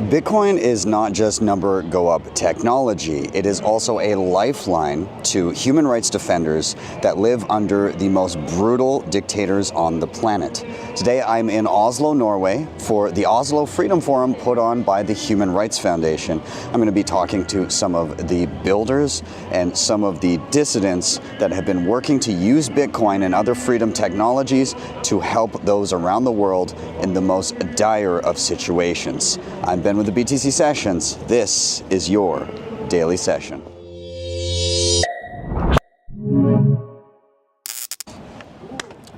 Bitcoin is not just number go up technology. It is also a lifeline to human rights defenders that live under the most brutal dictators on the planet. Today I'm in Oslo, Norway for the Oslo Freedom Forum put on by the Human Rights Foundation. I'm going to be talking to some of the builders and some of the dissidents that have been working to use Bitcoin and other freedom technologies to help those around the world in the most dire of situations. I'm Ben with the BTC Sessions. This is your daily session.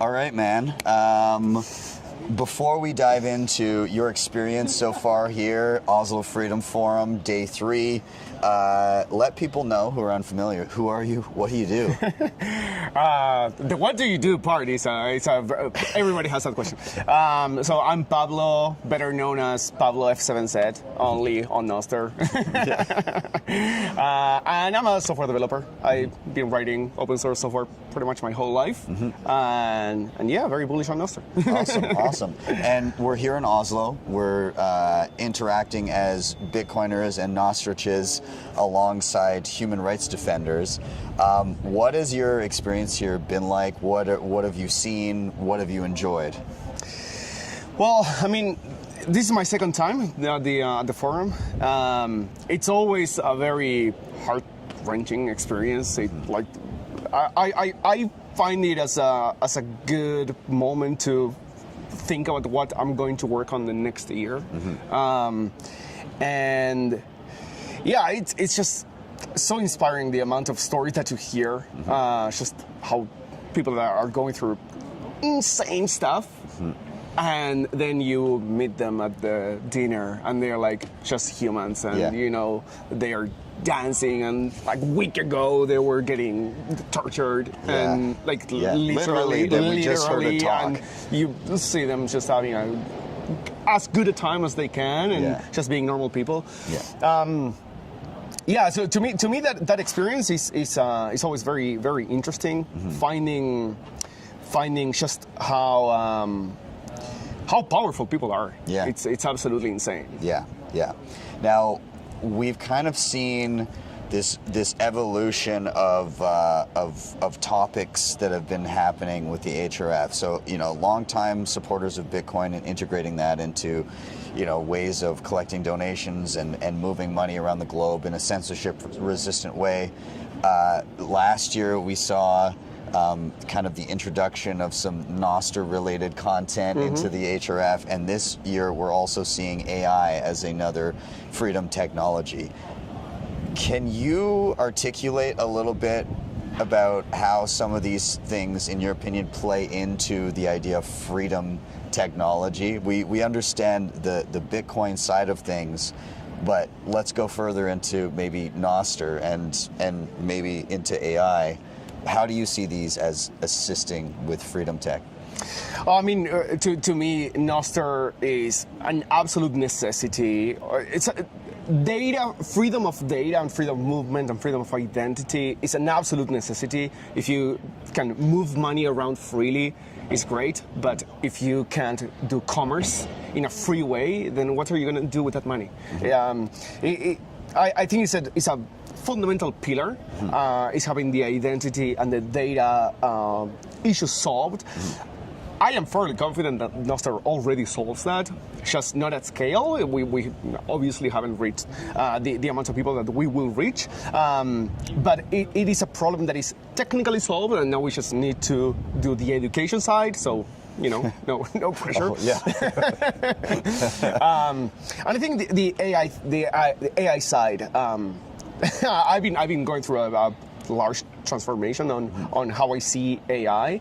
All right, man. Before we dive into your experience so far here, Oslo Freedom Forum, day 3, let people know who are unfamiliar. Who are you? What do you do? The what do you do part is everybody has that question. So I'm Pablo, better known as Pablo F7Z, only on Nostr. And I'm a software developer. I've been writing open source software pretty much my whole life. And yeah, very bullish on Nostr. Awesome. And we're here in Oslo. We're interacting as Bitcoiners and Nostriches alongside human rights defenders. What has your experience here been like? What have you seen? What have you enjoyed? Well, I mean, this is my second time at the forum. It's always a very heart-wrenching experience. I find it as a good moment to think about what I'm going to work on the next year. And yeah, it's just so inspiring, the amount of stories that you hear, just how people that are going through insane stuff, and then you meet them at the dinner and they're like just humans, and you know, they are dancing, and like a week ago they were getting tortured and like literally we just heard a talk. And you see them just having as good a time as they can and just being normal people. So to me that experience is always very, very interesting. Finding just how powerful people are. It's absolutely insane. Now, we've kind of seen this evolution of topics that have been happening with the HRF. So, you know, longtime supporters of Bitcoin and integrating that into, you know, ways of collecting donations and moving money around the globe in a censorship-resistant way. Last year, we saw kind of the introduction of some Nostr-related content into the HRF, and this year we're also seeing AI as another freedom technology. Can you articulate a little bit about how some of these things, in your opinion, play into the idea of freedom technology? We understand the Bitcoin side of things, but let's go further into maybe Nostr and maybe into AI. How do you see these as assisting with freedom tech? I mean, to me, Nostr is an absolute necessity. It's freedom of data and freedom of movement and freedom of identity is an absolute necessity. If you can move money around freely, it's great. But if you can't do commerce in a free way, then what are you going to do with that money? I think it's a fundamental pillar is having the identity and the data issues solved. I am fairly confident that Nostr already solves that, just not at scale. We obviously haven't reached the amount of people that we will reach, but it is a problem that is technically solved, and now we just need to do the education side. So, you know, no pressure. And I think the AI side. I've been going through a large transformation on how I see AI,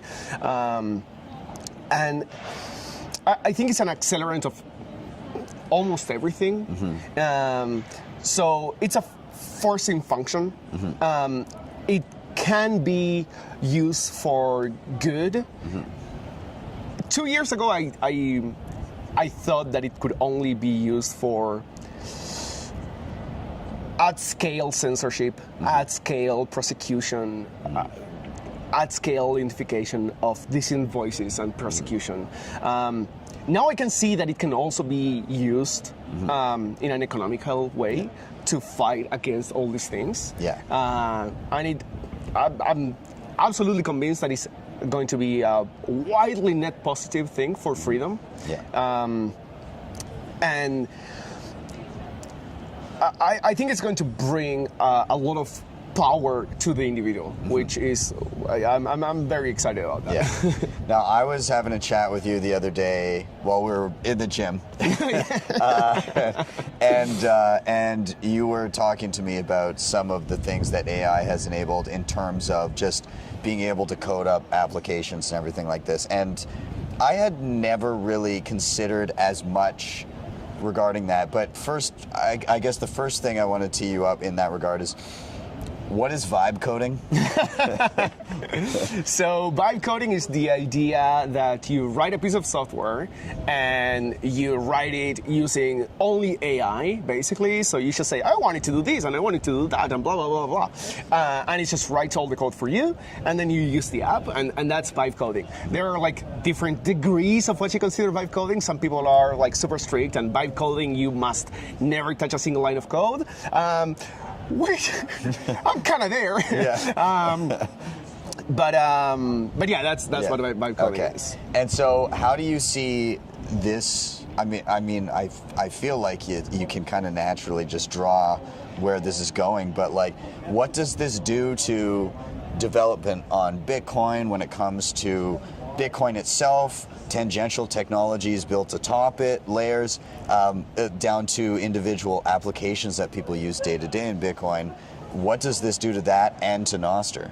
and I think it's an accelerant of almost everything. So it's a forcing function. It can be used for good. 2 years ago, I thought that it could only be used for at-scale censorship, at-scale prosecution, at-scale identification of decent voices and prosecution. now I can see that it can also be used in an economical way to fight against all these things. Yeah. And I'm absolutely convinced that it's going to be a widely net positive thing for freedom. Yeah. And I think it's going to bring a lot of power to the individual, which is I'm very excited about that. Yeah. Now, I was having a chat with you the other day while we were in the gym, and you were talking to me about some of the things that AI has enabled in terms of just being able to code up applications and everything like this. And I had never really considered as much regarding that. But first, I guess the first thing I want to tee you up in that regard is, what is vibe coding? So vibe coding is the idea that you write a piece of software and you write it using only AI, basically. So you just say, I want it to do this and I want it to do that and blah, blah, blah, blah. And it just writes all the code for you. And then you use the app, and that's vibe coding. There are like different degrees of what you consider vibe coding. Some people are like super strict, and vibe coding, you must never touch a single line of code. Which I'm kind of there. Yeah. But yeah, that's what vibe coding is. And so, how do you see this? I mean, I feel like you can kind of naturally just draw where this is going. But like, what does this do to development on Bitcoin when it comes to Bitcoin itself, tangential technologies built atop it, layers, down to individual applications that people use day to day in Bitcoin? What does this do to that and to Nostr?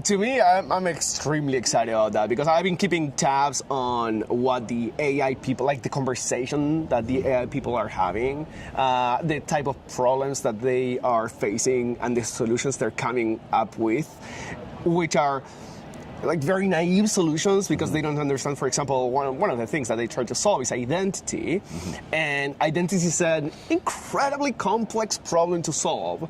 To me, I'm extremely excited about that, because I've been keeping tabs on what the AI people, like the conversation that the AI people are having, the type of problems that they are facing, and the solutions they're coming up with, which are like very naive solutions, because they don't understand. For example, one of the things that they try to solve is identity, and identity is an incredibly complex problem to solve.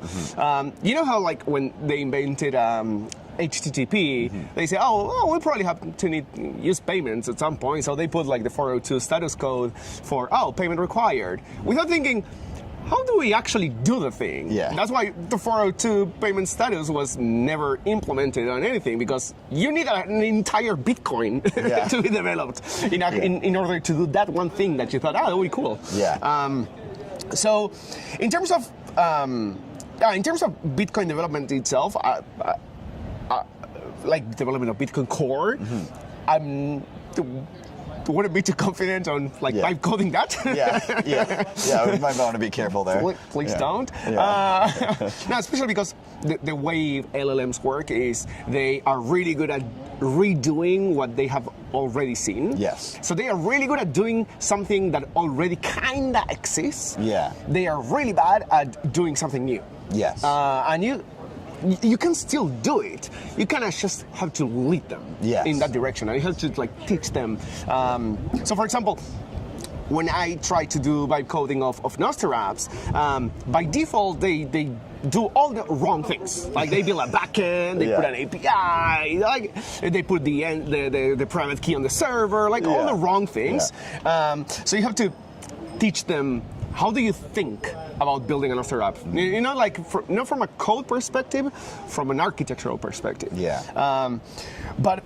You know how like when they invented HTTP, they say, oh, we'll probably have to use payments at some point, so they put like the 402 status code for payment required, without thinking, how do we actually do the thing? Yeah. That's why the 402 payment status was never implemented on anything, because you need an entire Bitcoin to be developed in order to do that one thing that you thought, that would be cool. Yeah. So in terms of Bitcoin development itself, like development of Bitcoin Core, I'm wouldn't be too confident on like vibe coding that. We might want to be careful there. Please don't. No, especially because the way LLMs work is they are really good at redoing what they have already seen. Yes. So they are really good at doing something that already kinda exists. Yeah. They are really bad at doing something new. Yes. And you can still do it. You kind of just have to lead them in that direction, and you have to like teach them. So, for example, when I try to do vibe coding of Nostr apps, by default they do all the wrong things. Like they build a backend, they put an API, like they put the private key on the server, like all the wrong things. So you have to teach them, how do you think about building a Nostr app? You know, like not from a code perspective, from an architectural perspective. But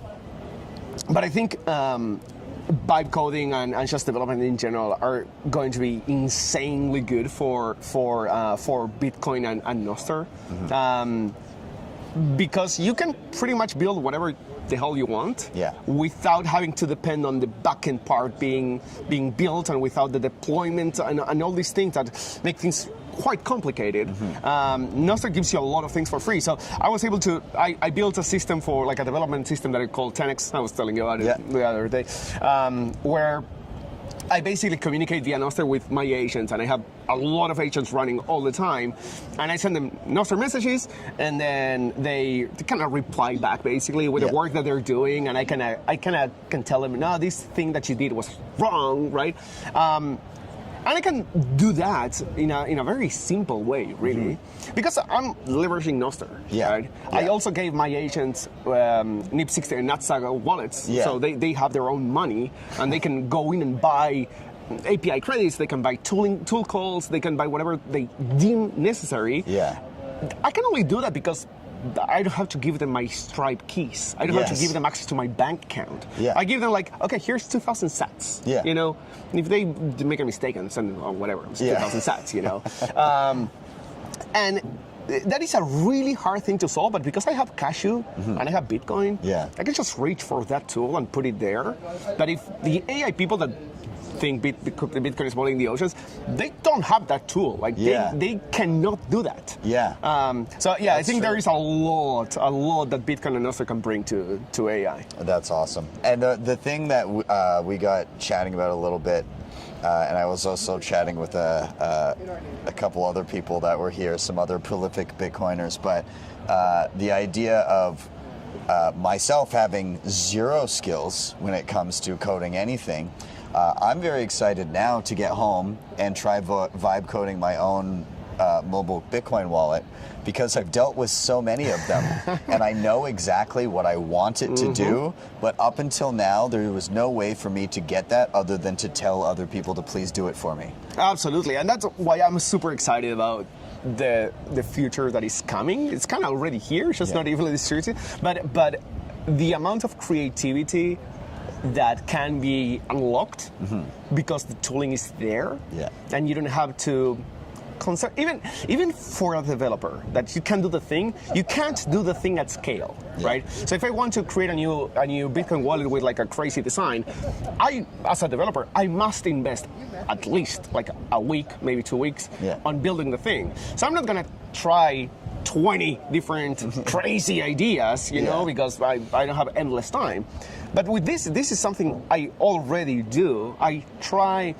I think vibe coding and just development in general are going to be insanely good for Bitcoin and Nostr, because you can pretty much build whatever the hell you want without having to depend on the backend part being built, and without the deployment and all these things that make things quite complicated. Nostr gives you a lot of things for free. So I was able to, I built a system for like a development system that I called 10x. I was telling you about it the other day, where I basically communicate via Nostr with my agents, and I have a lot of agents running all the time, and I send them Nostr messages, and then they kind of reply back basically with the work that they're doing, and I kind of can tell them, no, this thing that you did was wrong, right? And I can do that in a very simple way, really, because I'm leveraging Nostr. Yeah. Right? Yeah. I also gave my agents NIP60 and NUNCHUK wallets, Yeah. so they have their own money, and they can go in and buy API credits, they can buy tool calls, they can buy whatever they deem necessary. Yeah. I can only do that because I don't have to give them my Stripe keys. I don't have to Yes. give them access to my bank account. Yeah. I give them like, okay, here's 2,000 sats. Yeah. You know, if they make a mistake and send or whatever, it's Yeah. 2,000 sats. You know, and that is a really hard thing to solve. But because I have Cashew and I have Bitcoin, Yeah. I can just reach for that tool and put it there. That if the AI people that think Bitcoin is boiling the oceans, they don't have that tool. Like Yeah. they cannot do that. Yeah. So yeah, I That's think true. there is a lot that Bitcoin and Nostr can bring to AI. That's awesome. And the thing that we got chatting about a little bit, and I was also chatting with a couple other people that were here, some other prolific Bitcoiners, but the idea of myself having zero skills when it comes to coding anything, I'm very excited now to get home and try vibe coding my own mobile Bitcoin wallet, because I've dealt with so many of them and I know exactly what I want it to do, but up until now there was no way for me to get that other than to tell other people to please do it for me. Absolutely, and that's why I'm super excited about the future that is coming. It's kind of already here, it's just not evenly distributed, but the amount of creativity that can be unlocked because the tooling is there, and you don't have to concern, even for a developer, that you can do the thing, you can't do the thing at scale, right? So if I want to create a new Bitcoin wallet with like a crazy design, as a developer, I must invest at least like a week, maybe 2 weeks on building the thing. So I'm not gonna try 20 different crazy ideas, you know, because I don't have endless time. But with this is something I already do. I try,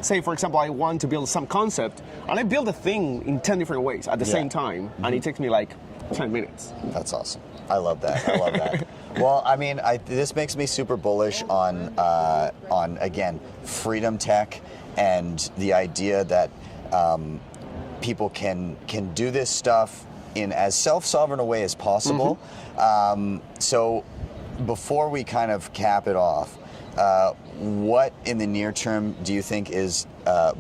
say for example, I want to build some concept, and I build a thing in 10 different ways at the same time, and it takes me like 10 minutes. That's awesome. I love that. I love that. Well, I mean, this makes me super bullish on again, freedom tech and the idea that people can do this stuff in as self-sovereign a way as possible. So before we kind of cap it off, what in the near term do you think is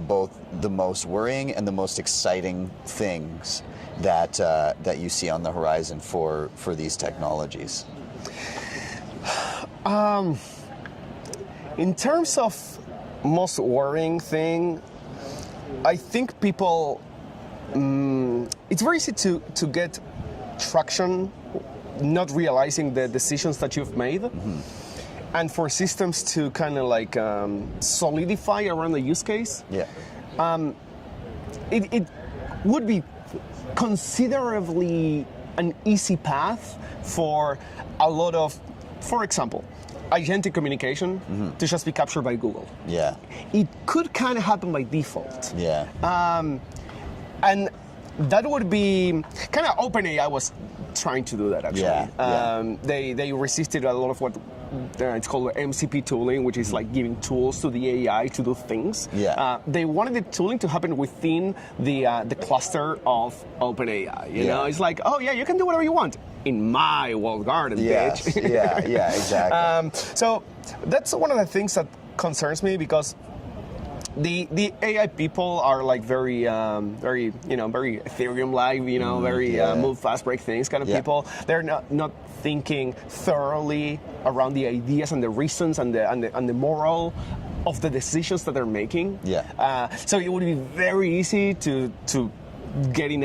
both the most worrying and the most exciting things that you see on the horizon for these technologies? In terms of most worrying thing, I think people, it's very easy to get traction not realizing the decisions that you've made, and for systems to kind of like solidify around the use case. It would be considerably an easy path for a lot of, for example, agentic communication to just be captured by Google. It could kind of happen by default. And that would be kind of OpenAI was trying to do that actually. They resisted a lot of what it's called MCP tooling, which is like giving tools to the AI to do things. They wanted the tooling to happen within the cluster of OpenAI. You know, it's like, oh yeah, you can do whatever you want in my walled garden, bitch. Exactly. So that's one of the things that concerns me, because the AI people are like very Ethereum-like, very move fast, break things kind of people. They're not thinking thoroughly around the ideas and the reasons and the moral of the decisions that they're making. So it would be very easy to get in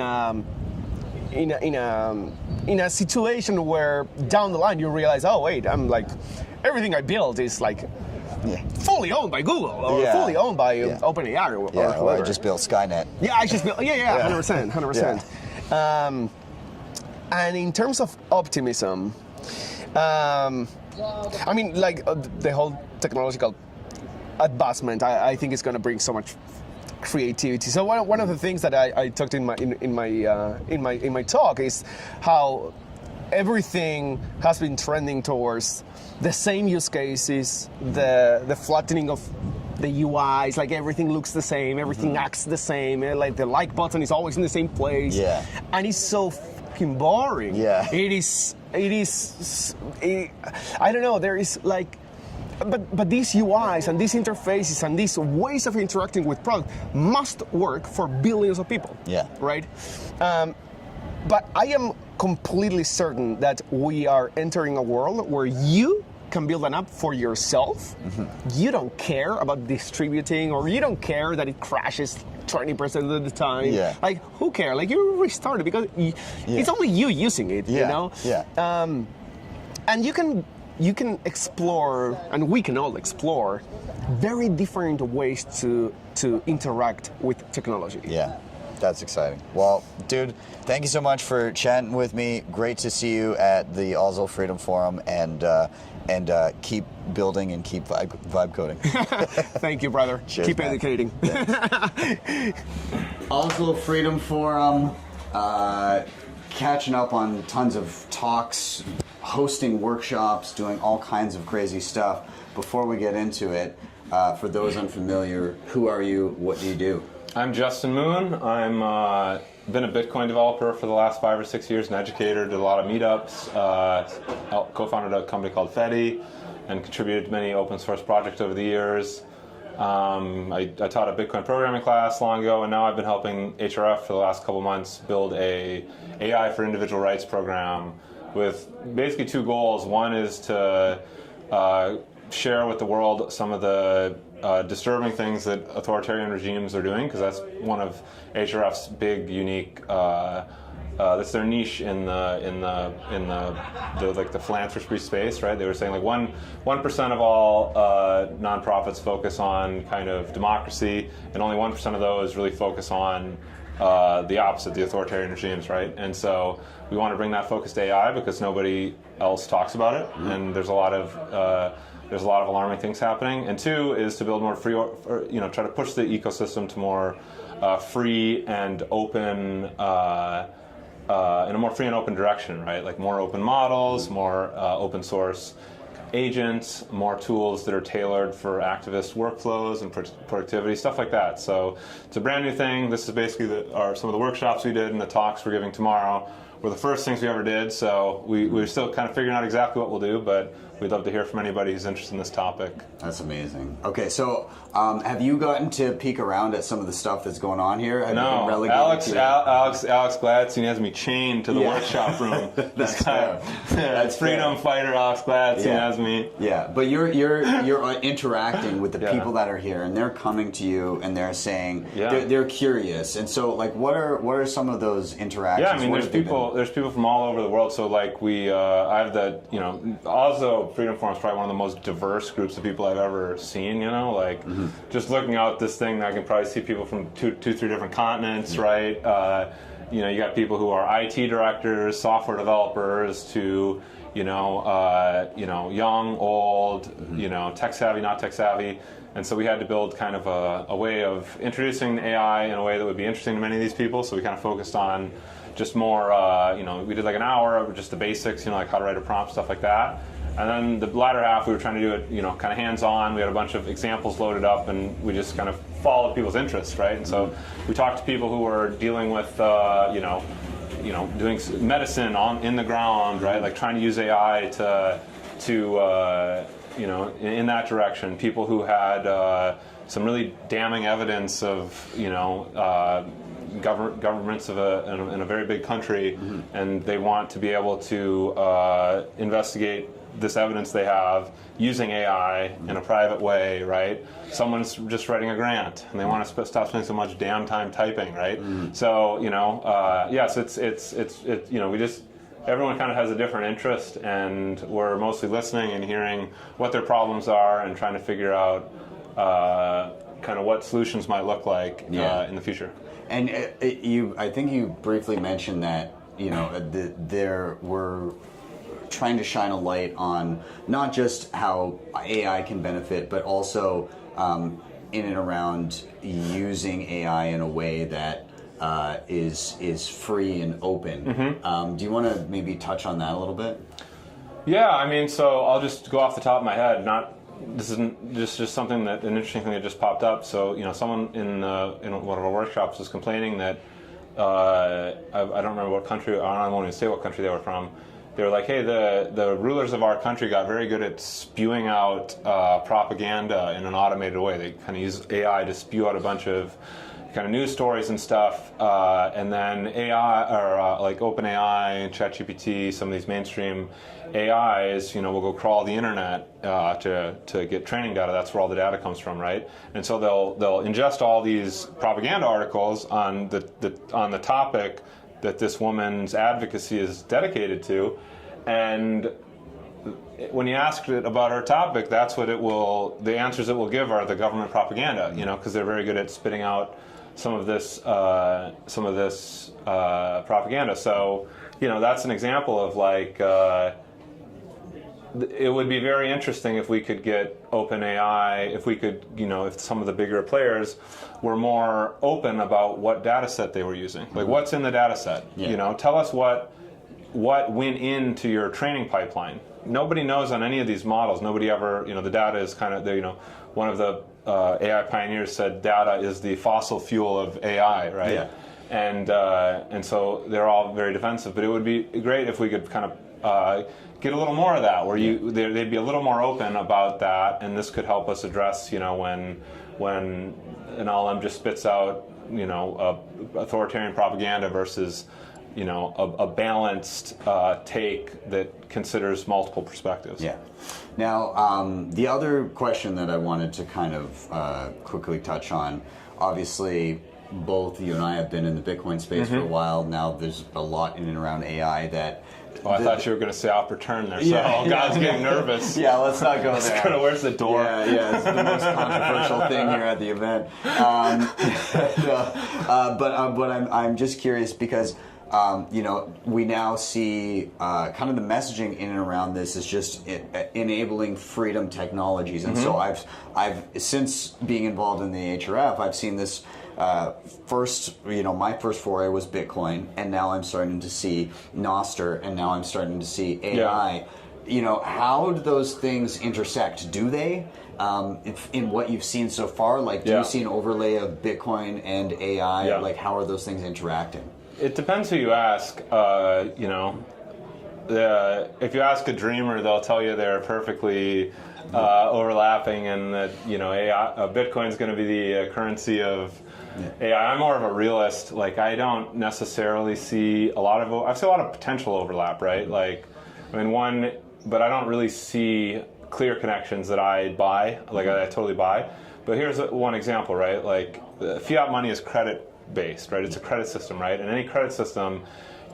a situation where down the line you realize, oh wait, I'm like, everything I built is like fully owned by Google or fully owned by OpenAI or whoever. Or I just built Skynet. I just built 100%. And in terms of optimism, I mean, like the whole technological advancement, I think is going to bring so much creativity. So one of the things that I talked in my talk is how everything has been trending towards the same use cases, the flattening of the UIs, like everything looks the same, everything acts the same, like the like button is always in the same place. Yeah. And it's so fucking boring. Yeah. It is, I don't know, there is like, but these UIs and these interfaces and these ways of interacting with product must work for billions of people. Yeah. Right? But I am completely certain that we are entering a world where you can build an app for yourself. You don't care about distributing, or you don't care that it crashes 20% of the time. Yeah. Like, who cares? Like, you restart it because it's only you using it, you know? Yeah. And you can explore, and we can all explore, very different ways to interact with technology. Yeah. That's exciting. Well, dude, thank you so much for chatting with me. Great to see you at the Oslo Freedom Forum, and keep building and keep vibe coding. Thank you, brother. Cheers, keep man. educating. Oslo Freedom Forum, catching up on tons of talks, hosting workshops, doing all kinds of crazy stuff. Before we get into it, for those unfamiliar, who are you? What do you do? I'm Justin Moon. I'm been a Bitcoin developer for the last 5 or 6 years, an educator, did a lot of meetups, co-founded a company called Fedi, and contributed to many open source projects over the years. I taught a Bitcoin programming class long ago, and now I've been helping HRF for the last couple months build a AI for individual rights program with basically two goals. One is to share with the world some of the disturbing things that authoritarian regimes are doing, because that's one of HRF's big, unique. That's their niche in the philanthropy space, right? They were saying like 1% of all nonprofits focus on kind of democracy, and only 1% of those really focus on the opposite, the authoritarian regimes, right? And so we want to bring that focus to AI because nobody else talks about it, and there's a lot of alarming things happening. And two is to build more free, or, try to push the ecosystem to more free and open, in a more free and open direction, right? Like more open models, more open source agents, more tools that are tailored for activist workflows and productivity, stuff like that. So it's a brand new thing. This is basically some of the workshops we did and the talks we're giving tomorrow were the first things we ever did. So we're still kind of figuring out exactly what we'll do, but we'd love to hear from anybody who's interested in this topic. That's amazing. Okay, so have you gotten to peek around at some of the stuff that's going on here? Have you been relegated Alex Gladstein has me chained to the workshop room. That's fair. That's freedom fighter Alex Gladstein has me. Yeah, but you're interacting with the people that are here, and they're coming to you, and they're saying they're curious. And so, like, what are some of those interactions? Yeah, I mean, there's people from all over the world. So, like, I have the Oslo Freedom Forum is probably one of the most diverse groups of people I've ever seen. Just looking out this thing, I can probably see people from two, 3 different continents, right? You got people who are IT directors, software developers, to young, old, tech savvy, not tech savvy. And so we had to build kind of a way of introducing AI in a way that would be interesting to many of these people. So we kind of focused on just more, we did like an hour of just the basics, like how to write a prompt, stuff like that. And then the latter half, we were trying to do it, kind of hands-on. We had a bunch of examples loaded up, and we just kind of followed people's interests, right? And so we talked to people who were dealing with, doing medicine in the ground, right? Like trying to use AI to in that direction. People who had some really damning evidence of, governments in a very big country, and they want to be able to investigate this evidence they have using AI in a private way, right? Someone's just writing a grant, and they want to stop spending so much damn time typing, right? So yes, everyone kind of has a different interest, and we're mostly listening and hearing what their problems are and trying to figure out kind of what solutions might look like in the future. And I think you briefly mentioned that there were trying to shine a light on not just how AI can benefit, but also in and around using AI in a way that is free and open. Do you want to maybe touch on that a little bit? Yeah, I mean, so I'll just go off the top of my head. Not this isn't just something that an interesting thing that just popped up. So someone in one of our workshops was complaining that I don't remember what country. I won't even say what country they were from. They were like, hey, the rulers of our country got very good at spewing out propaganda in an automated way. They kind of use AI to spew out a bunch of kind of news stories and stuff, and then AI or like OpenAI, ChatGPT, some of these mainstream AIs, will go crawl the internet to get training data. That's where all the data comes from, right? And so they'll ingest all these propaganda articles on the topic that this woman's advocacy is dedicated to, and when you ask it about her topic, that's what the answers it will give are the government propaganda, because they're very good at spitting out some of this propaganda. So, that's an example of like, it would be very interesting if we could get OpenAI, if some of the bigger players were more open about what data set they were using. Like, what's in the data set? Yeah. Tell us what went into your training pipeline. Nobody knows on any of these models. Nobody ever, the data is kind of, one of the AI pioneers said data is the fossil fuel of AI, right? Yeah. And so they're all very defensive. But it would be great if we could kind of get a little more of that, where they'd be a little more open about that, and this could help us address, when an LM just spits out, authoritarian propaganda versus, a balanced take that considers multiple perspectives. Yeah. Now, the other question that I wanted to kind of quickly touch on, obviously, both you and I have been in the Bitcoin space for a while. Now there's a lot in and around AI that... Oh, I thought you were going to say off return there, so God's getting nervous. Yeah, let's not go there. Where's the door? Yeah, it's the most controversial thing here at the event. But I'm just curious because... we now see kind of the messaging in and around this is just enabling freedom technologies, and so I've since being involved in the HRF, I've seen this first. My first foray was Bitcoin, and now I'm starting to see Nostr, and now I'm starting to see AI. Yeah. How do those things intersect? Do they? In what you've seen so far, like, do you see an overlay of Bitcoin and AI? Yeah. Like, how are those things interacting? It depends who you ask. If you ask a dreamer, they'll tell you they're perfectly overlapping, and that AI, Bitcoin's going to be the currency of AI. I'm more of a realist. Like, I don't necessarily see I see a lot of potential overlap, right? Like, but I don't really see clear connections that I buy. Like, I totally buy. But here's one example, right? Like, fiat money is credit based, right? It's a credit system, right? And any credit system,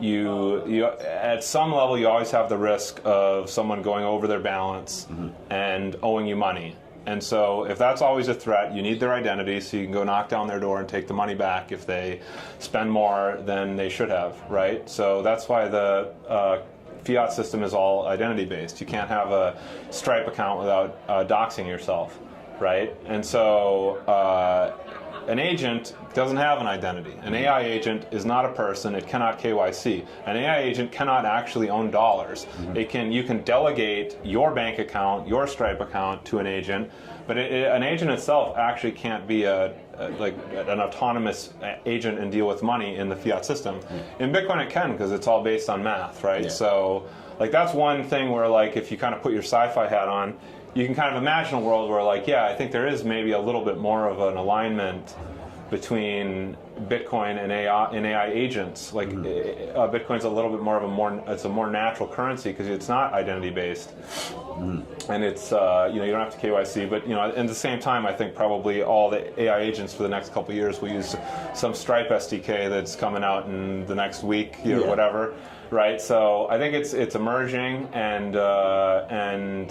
you at some level you always have the risk of someone going over their balance and owing you money. And so if that's always a threat, you need their identity so you can go knock down their door and take the money back if they spend more than they should have, right? So that's why the fiat system is all identity based. You can't have a Stripe account without doxing yourself, right? And so an agent doesn't have an identity. An AI agent is not a person. It cannot KYC. An AI agent cannot actually own dollars. You can delegate your bank account, your Stripe account to an agent, but an agent itself actually can't be an autonomous agent and deal with money in the fiat system. In Bitcoin it can, because it's all based on math, right? Yeah. So like, that's one thing where, like, if you kind of put your sci-fi hat on, you can kind of imagine a world where, like, I think there is maybe a little bit more of an alignment between Bitcoin and AI agents. Like, Bitcoin's a little bit more of it's a more natural currency because it's not identity based, and it's you don't have to KYC. But at the same time, I think probably all the AI agents for the next couple of years will use some Stripe SDK that's coming out in the next week, whatever, right? So I think it's emerging, and I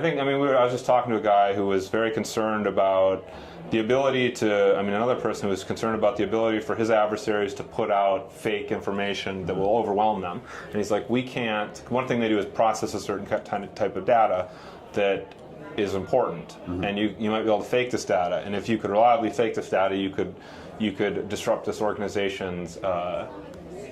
think, I was just talking to a guy who was very concerned about the ability another person who was concerned about the ability for his adversaries to put out fake information that will overwhelm them. And he's like, we can't, one thing they do is process a certain type of data that is important. And you might be able to fake this data. And if you could reliably fake this data, you could disrupt this organization's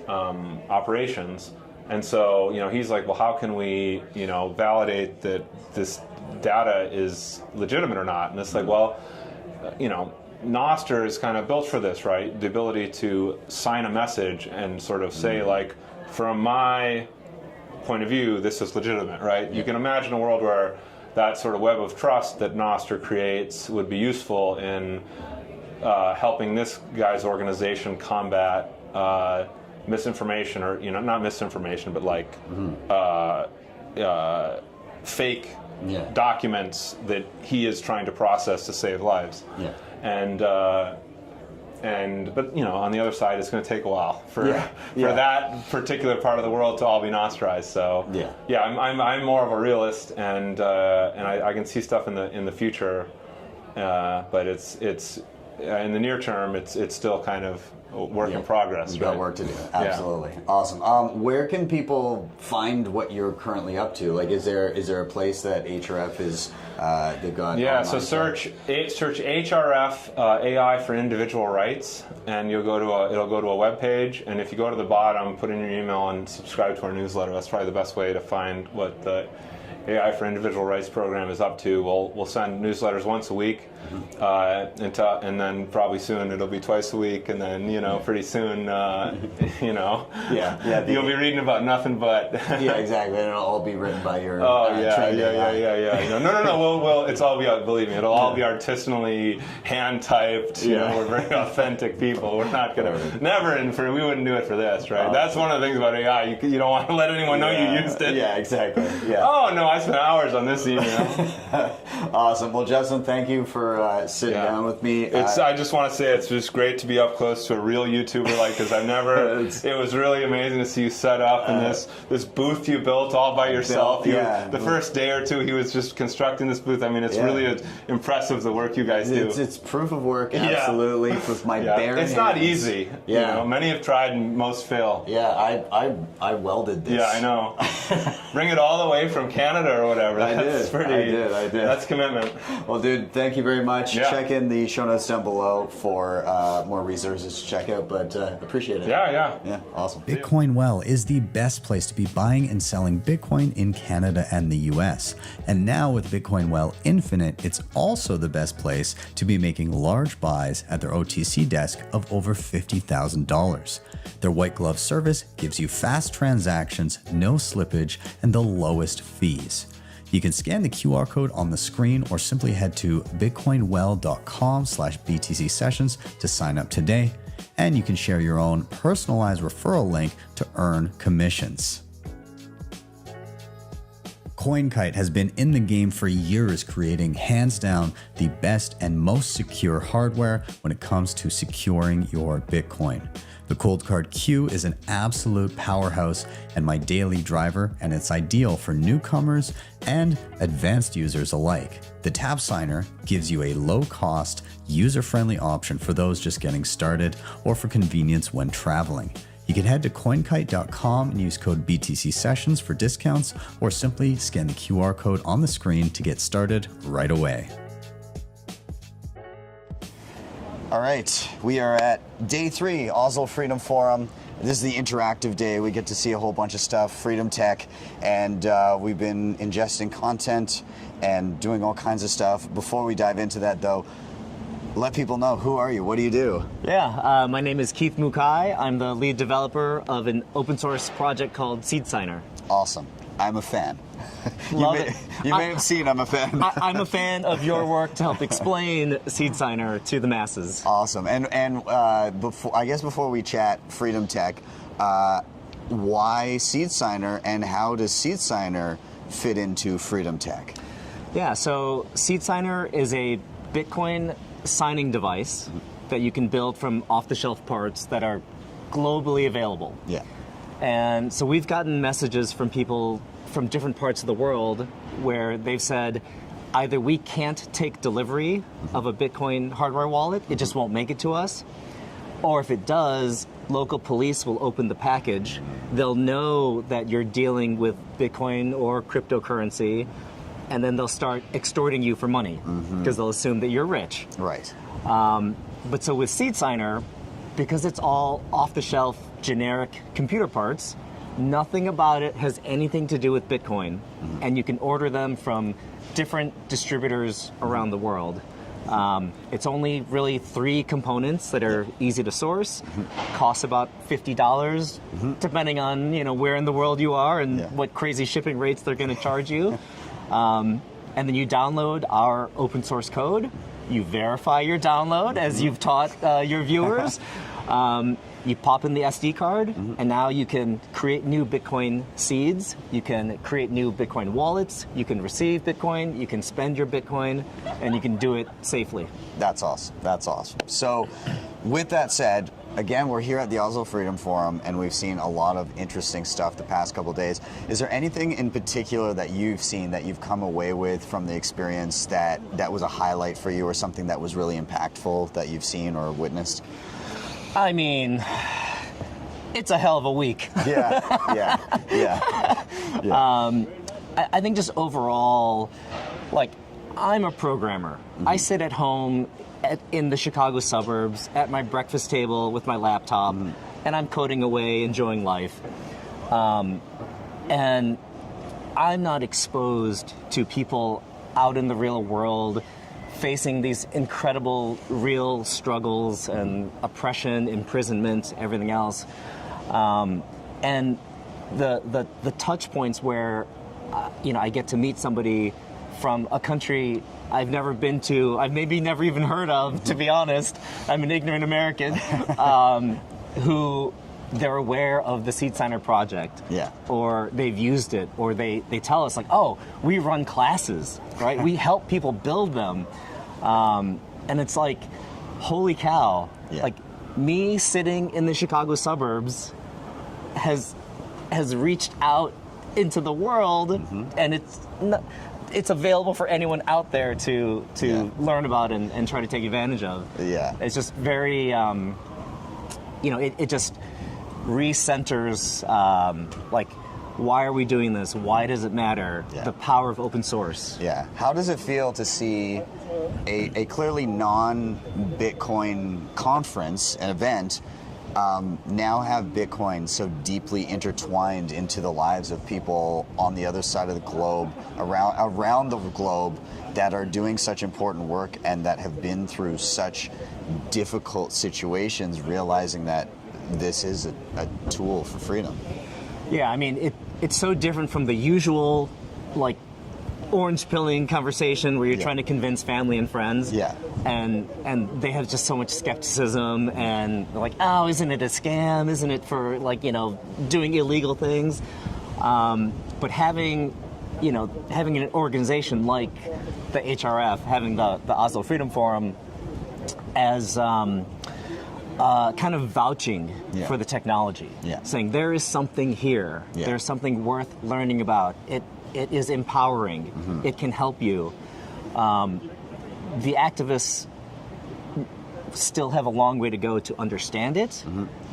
operations. And so, he's like, well, how can we, validate that this data is legitimate or not? And it's like, well, Nostr is kind of built for this, right? The ability to sign a message and sort of say, like, from my point of view, this is legitimate, right? You can imagine a world where that sort of web of trust that Nostr creates would be useful in helping this guy's organization combat misinformation, or not misinformation, but like fake documents that he is trying to process to save lives. Yeah. But on the other side, it's going to take a while for that particular part of the world to all be Nostrized. So I'm more of a realist, and I can see stuff in the future, but it's in the near term, it's still kind of a work in progress. You've got work to do. Absolutely. Awesome. Where can people find what you're currently up to? Like, is there a place that HRF is they've got? Yeah. So search HRF AI for individual rights, and it'll go to a web page. And if you go to the bottom, put in your email and subscribe to our newsletter. That's probably the best way to find what the AI for Individual Rights program is up to. We'll send newsletters once a week, and then probably soon it'll be twice a week, and then pretty soon you'll be reading about nothing but exactly, and it'll all be written by your No. Well, it's all believe me, it'll all be artisanally hand typed. We're very authentic people. We're not gonna we wouldn't do it for this, right? That's one of the things about AI. You don't want to let anyone know you used it. Yeah, exactly. Yeah. Oh no, I spent hours on this email. Awesome. Well, Justin, thank you for sitting down with me. I just want to say it's just great to be up close to a real YouTuber, because I've never. It was really amazing to see you set up in this booth you built all by yourself. The first day or two, he was just constructing this booth. I mean, it's really impressive the work you guys do. It's proof of work, absolutely, with my bare hands. It's not easy. Many have tried and most fail. Yeah, I welded this. Yeah, I know. Bring it all the way from Canada or whatever. I did. That's commitment. Well, dude, thank you very much. Check in the show notes down below for more resources to check out, but appreciate it. Yeah, awesome. Bitcoin Well is the best place to be buying and selling Bitcoin in Canada and the US. And now with Bitcoin Well Infinite, it's also the best place to be making large buys at their OTC desk of over $50,000. Their white glove service gives you fast transactions, no slippage, and the lowest fees. You can scan the QR code on the screen or simply head to bitcoinwell.com/BTCsessions to sign up today. And you can share your own personalized referral link to earn commissions. CoinKite has been in the game for years, creating hands down the best and most secure hardware when it comes to securing your Bitcoin. The Cold Card Q is an absolute powerhouse and my daily driver, and it's ideal for newcomers and advanced users alike. The Tap Signer gives you a low-cost, user-friendly option for those just getting started or for convenience when traveling. You can head to coinkite.com and use code BTCSessions for discounts, or simply scan the QR code on the screen to get started right away. All right, we are at day 3, Oslo Freedom Forum. This is the interactive day. We get to see a whole bunch of stuff, Freedom Tech, and we've been ingesting content and doing all kinds of stuff. Before we dive into that, though, let people know, who are you? What do you do? Yeah, my name is Keith Mukai. I'm the lead developer of an open source project called Seed Signer. Awesome. I'm a fan. Love it. You may have seen I'm a fan. I'm a fan of your work to help explain Seed Signer to the masses. Awesome. And before we chat Freedom Tech, why Seed Signer and how does Seed Signer fit into Freedom Tech? Yeah, so Seed Signer is a Bitcoin signing device that you can build from off-the-shelf parts that are globally available. Yeah. And so we've gotten messages from people from different parts of the world where they've said, either we can't take delivery of a Bitcoin hardware wallet, it just won't make it to us, or if it does, local police will open the package. They'll know that you're dealing with Bitcoin or cryptocurrency, and then they'll start extorting you for money because they'll assume that you're rich. Right. But so with Seed Signer, because it's all off-the-shelf generic computer parts, Nothing about it has anything to do with Bitcoin, and you can order them from different distributors around the world. It's only really 3 components that are easy to source. Costs about $50, depending on where in the world you are and what crazy shipping rates they're going to charge you. And then you download our open source code. You verify your download, as you've taught your viewers. You pop in the SD card, and now you can create new Bitcoin seeds. You can create new Bitcoin wallets. You can receive Bitcoin. You can spend your Bitcoin, and you can do it safely. That's awesome. That's awesome. So, with that said, again, we're here at the Oslo Freedom Forum, and we've seen a lot of interesting stuff the past couple of days. Is there anything in particular that you've seen, that you've come away with from the experience, that was a highlight for you, or something that was really impactful that you've seen or witnessed? I mean, it's a hell of a week. Yeah. I think just overall, like, I'm a programmer. I sit at home in the Chicago suburbs at my breakfast table with my laptop, and I'm coding away, enjoying life. And I'm not exposed to people out in the real world facing these incredible real struggles and oppression, imprisonment, everything else. And the touch points where I get to meet somebody from a country I've never been to, I've maybe never even heard of, to be honest. I'm an ignorant American, who they're aware of the Seed Signer project, or they've used it, or they tell us, like, oh, we run classes, right? We help people build them. And it's like, holy cow, like, me sitting in the Chicago suburbs has reached out into the world, and it's available for anyone out there to learn about and try to take advantage of. It's just very, it just recenters, like, why are we doing this? Why does it matter? The power of open source. How does it feel to see a clearly non-Bitcoin conference, an event, now have Bitcoin so deeply intertwined into the lives of people on the other side of the globe, around the globe, that are doing such important work and that have been through such difficult situations, realizing that this is a tool for freedom? Yeah, I mean, it's so different from the usual, like, orange pilling conversation where you're trying to convince family and friends. And they have just so much skepticism, and they're like, oh, isn't it a scam? Isn't it for, like, doing illegal things? But having an organization like the HRF, having the Oslo Freedom Forum as kind of vouching for the technology, saying there is something here, there's something worth learning about. It is empowering. It can help you. The activists still have a long way to go to understand it,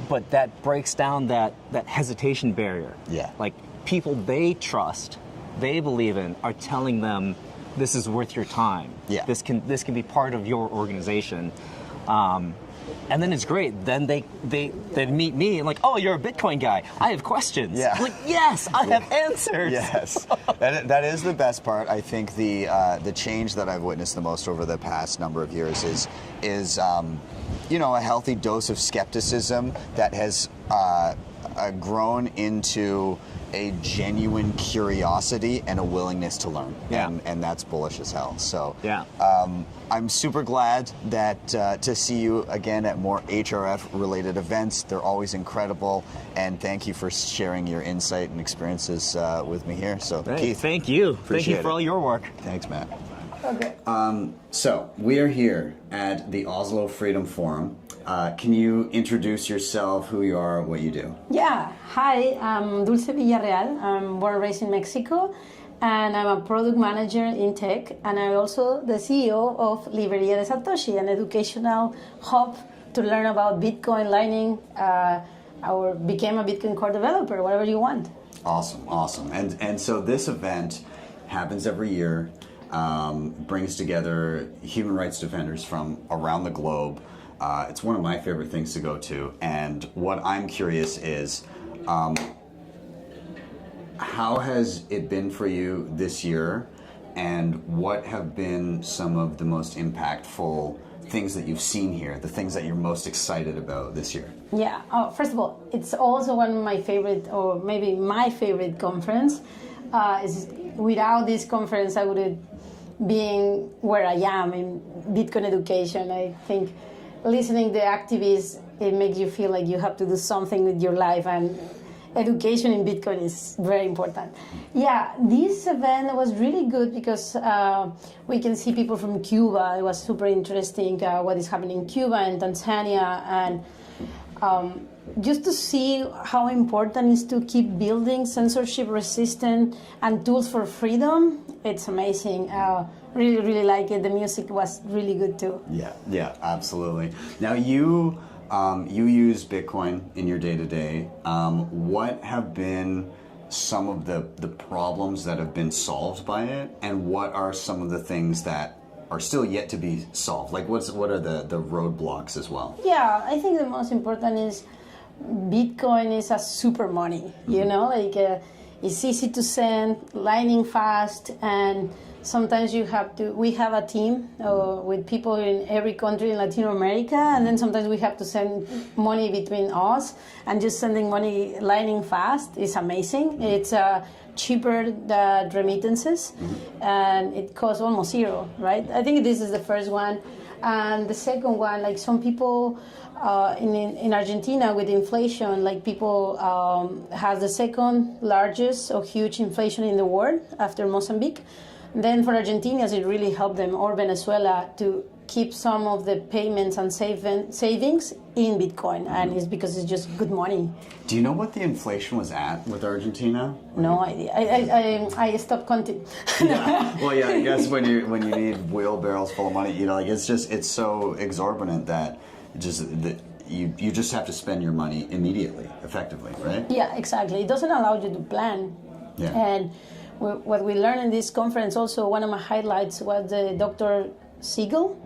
but that breaks down that hesitation barrier. Like, people they trust, they believe in, are telling them this is worth your time. This can be part of your organization. And then it's great. Then they meet me and, like, oh, you're a Bitcoin guy. I have questions. I'm like, yes, I have answers. That is the best part. I think the change that I've witnessed the most over the past number of years is a healthy dose of skepticism that has grown into a genuine curiosity and a willingness to learn. And that's bullish as hell. So I'm super glad that to see you again at more HRF related events. They're always incredible, and thank you for sharing your insight and experiences with me here. So Keith, thank you for all your work. Thanks, Matt. Okay. So we are here at the Oslo Freedom Forum. Can you introduce yourself, who you are, what you do? Yeah. Hi, I'm Dulce Villarreal. I'm born and raised in Mexico, and I'm a product manager in tech, and I'm also the CEO of Libreria de Satoshi, an educational hub to learn about Bitcoin, Lightning, or become a Bitcoin core developer, whatever you want. Awesome. And so this event happens every year, brings together human rights defenders from around the globe. It's one of my favorite things to go to, and what I'm curious is, how has it been for you this year, and what have been some of the most impactful things that you've seen here, the things that you're most excited about this year? Yeah, first of all, it's also one of my favorite, or maybe my favorite conference. Without this conference, I wouldn't be where I am in Bitcoin education. I think listening to activists, it makes you feel like you have to do something with your life, and education in Bitcoin is very important. Yeah, this event was really good because we can see people from Cuba. It was super interesting what is happening in Cuba and Tanzania, and just to see how important it is to keep building censorship resistant and tools for freedom. It's amazing. Really, really like it. The music was really good too. Yeah, absolutely. Now you use Bitcoin in your day-to-day. What have been some of the problems that have been solved by it, and what are some of the things that are still yet to be solved? Like what are the roadblocks as well? Yeah, I think the most important is Bitcoin is a super money, you know, like it's easy to send, lightning fast, and sometimes we have a team with people in every country in Latin America, and then sometimes we have to send money between us, and just sending money lightning fast is amazing. It's cheaper than remittances, and it costs almost zero, right? I think this is the first one. And the second one, like some people in Argentina with inflation, like people have the second largest or huge inflation in the world after Mozambique. Then for Argentinians, it really helped them, or Venezuela, to keep some of the payments and savings in Bitcoin, and it's because it's just good money. Do you know what the inflation was at with Argentina? No idea. I stopped counting. Yeah. Well, yeah. I guess when you need wheelbarrows full of money, you know, like it's so exorbitant that you just have to spend your money immediately, effectively, right? Yeah, exactly. It doesn't allow you to plan. Yeah. And what we learned in this conference, also one of my highlights was the Dr. Siegel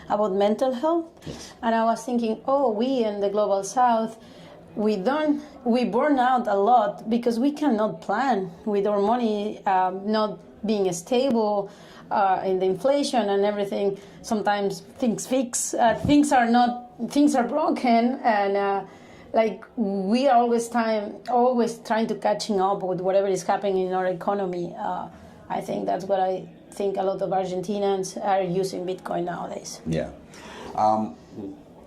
about mental health. Yes. And I was thinking, we in the Global South, we burn out a lot because we cannot plan with our money not being stable in the inflation and everything. Sometimes things are broken, and like we are always trying to catching up with whatever is happening in our economy. I think that's what I think a lot of Argentinians are using Bitcoin nowadays. Yeah.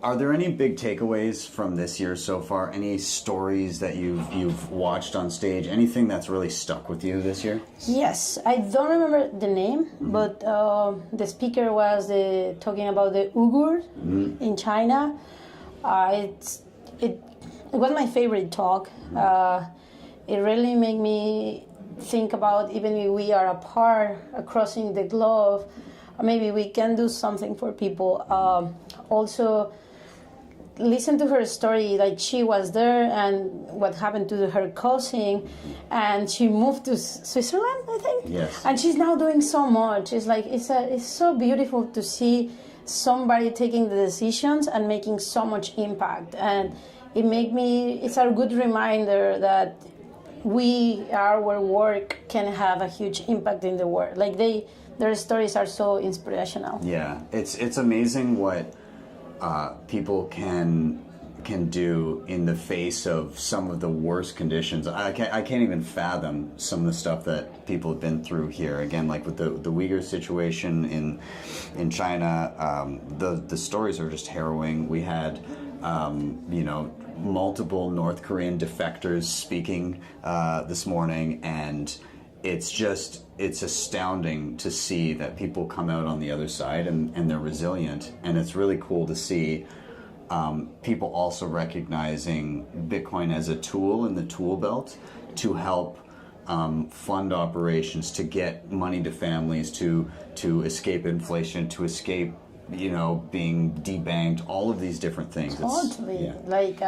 Are there any big takeaways from this year so far? Any stories that you've watched on stage? Anything that's really stuck with you this year? Yes, I don't remember the name, but the speaker was talking about the Uyghurs in China. It was my favorite talk. It really made me think about, even if we are apart across in the globe, maybe we can do something for people. Also, listen to her story, like she was there and what happened to her cousin, and she moved to Switzerland, I think. Yes. And she's now doing so much. It's like it's so beautiful to see somebody taking the decisions and making so much impact. And it's a good reminder that our work can have a huge impact in the world. Like their stories are so inspirational. Yeah, it's amazing what people can do in the face of some of the worst conditions. I can't even fathom some of the stuff that people have been through here. Again, like with the Uyghur situation in China, the stories are just harrowing. We had multiple North Korean defectors speaking this morning, and it's astounding to see that people come out on the other side and they're resilient. And it's really cool to see people also recognizing Bitcoin as a tool in the tool belt to help fund operations, to get money to families, to escape inflation, to escape being debanked, all of these different things. Totally. Yeah. Like,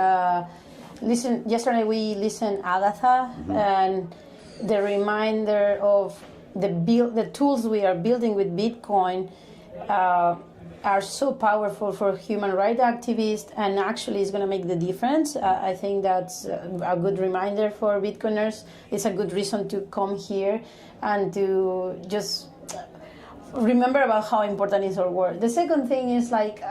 yesterday we listened Agatha, and the reminder of the tools we are building with Bitcoin are so powerful for human rights activists, and actually is going to make the difference. I think that's a good reminder for Bitcoiners. It's a good reason to come here and to just remember about how important is our work. The second thing is like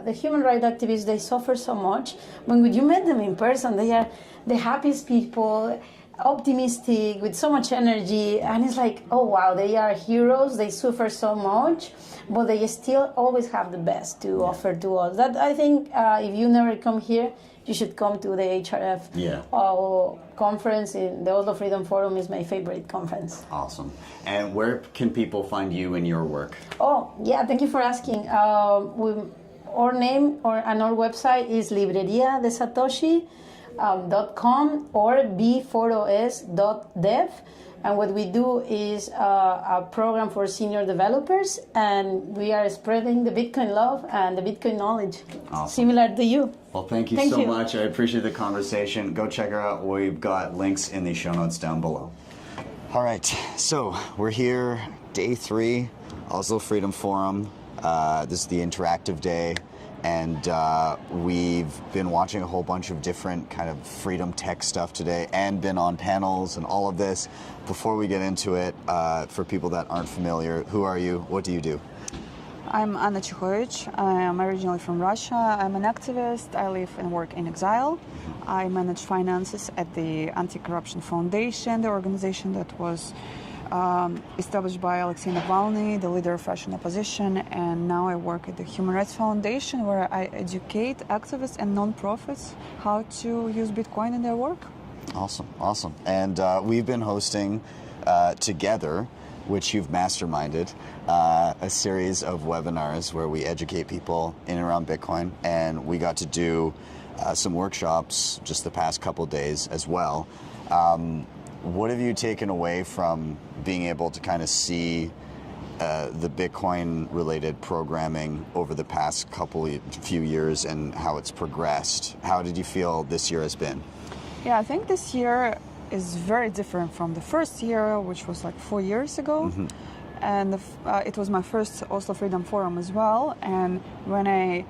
the human rights activists, they suffer so much. When you met them in person, they are the happiest people, optimistic, with so much energy, and it's like, oh wow, they are heroes. They suffer so much, but they still always have the best to offer to us. That I think if you never come here, you should come to the HRF conference. In the Oslo Freedom Forum is my favorite conference. Awesome. And where can people find you and your work? Oh, yeah, thank you for asking. Our name and our website is libreriadesatoshi.com or b4os.dev. And what we do is a program for senior developers, and we are spreading the Bitcoin love and the Bitcoin knowledge, similar to you. Well, thank you so much. I appreciate the conversation. Go check her out. We've got links in the show notes down below. All right, so we're here, day 3, Oslo Freedom Forum. This is the interactive day. And we've been watching a whole bunch of different kind of freedom tech stuff today and been on panels and all of this. Before we get into it, for people that aren't familiar, who are you? What do you do? I'm Anna Chihoyich. I am originally from Russia. I'm an activist. I live and work in exile. I manage finances at the Anti-Corruption Foundation, the organization that was established by Alexei Navalny, the leader of Russian opposition, and now I work at the Human Rights Foundation, where I educate activists and non-profits how to use Bitcoin in their work. Awesome, awesome. And we've been hosting together, which you've masterminded, a series of webinars where we educate people in and around Bitcoin, and we got to do some workshops just the past couple days as well. What have you taken away from being able to kind of see the Bitcoin-related programming over the past few years and how it's progressed? How did you feel this year has been? Yeah, I think this year is very different from the first year, which was like 4 years ago. Mm-hmm. And it was my first Oslo Freedom Forum as well. And when I